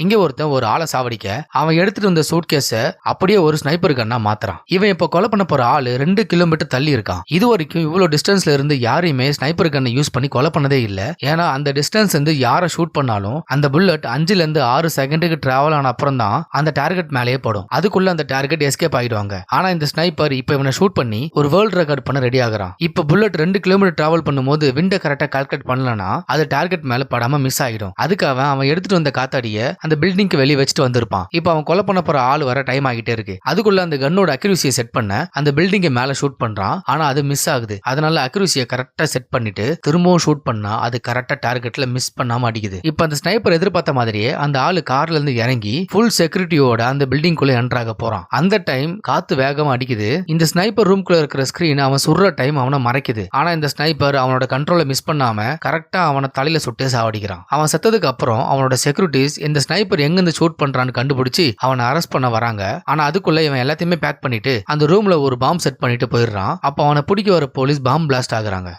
இங்க ஒருத்தன் ஒரு ஆளை சாவடிக்க அவன் எடுத்துட்டு வந்த சூட்கேஸ அப்படியே ஒரு ஸ்னைப்பர் கன்னா மாத்துறான். இவன் இப்ப கொலை பண்ண போற ஆளு 2 கிலோமீட்டர் தள்ளி இருக்கான். இது வரைக்கும் இவ்வளவு டிஸ்டன்ஸ்ல இருந்து யாரையுமே ஸ்னைப்பர் கன்னை யூஸ் பண்ணி கொலை பண்ணதே இல்ல. ஏன்னா அந்த டிஸ்டன்ஸ் இருந்து யாரை ஷூட் பண்ணாலும் அந்த புல்லட் 5ல இருந்து 6 செகண்டுக்கு டிராவல் ஆன அப்புறம் தான் அந்த டார்கெட் மேலேயே படும். அதுக்குள்ள அந்த டார்கெட் எஸ்கேப் ஆயிடுவாங்க. ஆனா இந்த ஸ்னைப்பர் இப்ப இவனை ஷூட் பண்ணி ஒரு வேர்ல்ட் ரெக்கார்ட் பண்ண ரெடி ஆகுறான். இப்ப புல்லட் 2 கிலோமீட்டர் டிராவல் பண்ணும்போது விண்ட கரெக்டா கால்குலேட் பண்ணலனா அது டார்கெட் மேல படாம மிஸ் ஆயிடும். அதுக்காக அவன் எடுத்துட்டு வந்த காத்தாடிய அந்த பில்டிங்க்கு வெளியே வச்சுட்டு வந்திருப்பான். இப்ப அவன் கொலை பண்ண போற ஆள் வர டைம் ஆகிட்டே இருக்கு. அதுக்குள்ள அந்த கன்னோட அக்யூரசியை செட் பண்ண அந்த பில்டிங்க மேல ஷூட் பண்றான். ஆனா அது மிஸ் ஆகுது. அதனால அக்யூரசியை கரெக்டா செட் பண்ணிட்டு திரும்பவும் ஷூட் பண்ணா அது கரெக்டா டார்கெட்ல மிஸ் பண்ணாம அடிக்குது. இப்ப அந்த ஸ்னைப்பர் எதிர்பார்த்த மாதிரியே அந்த ஆளு கார்ல இருந்து இறங்கி ஃபுல் செக்யூரிட்டியோட அந்த பில்டிங் குள்ள என்டர் ஆக போறான். அந்த டைம் காத்து வேகமா அடிக்குது. இந்த ஸ்னைப்பர் ரூம்குள்ள இருக்கிற ஸ்கிரீன் அவன் சுடுற டைம் அவனை மறைக்குது. ஆனா இந்த ஸ்னைப்பர் அவனோட கண்ட்ரோலை மிஸ் பண்ணாம கரெக்டா அவனை தலையில சுட்டே சாவடிக்கிறான். அவன் செத்ததுக்கு அப்புறம் அவனோட செக்யூரிட்டிஸ் இந்த ஸ்னைப்பர் எங்க இருந்து ஷூட் பண்றான்னு கண்டுபிடிச்சு அவனை அரெஸ்ட் பண்ண வராங்க. ஆனா அதுக்குள்ள இவன் எல்லாத்தையுமே பேக் பண்ணிட்டு அந்த ரூம்ல ஒரு பாம்பு செட் பண்ணிட்டு போயிடுறான். அப்ப அவனை பிடிக்க வர போலீஸ் பாம்பு பிளாஸ்ட் ஆகுறாங்க.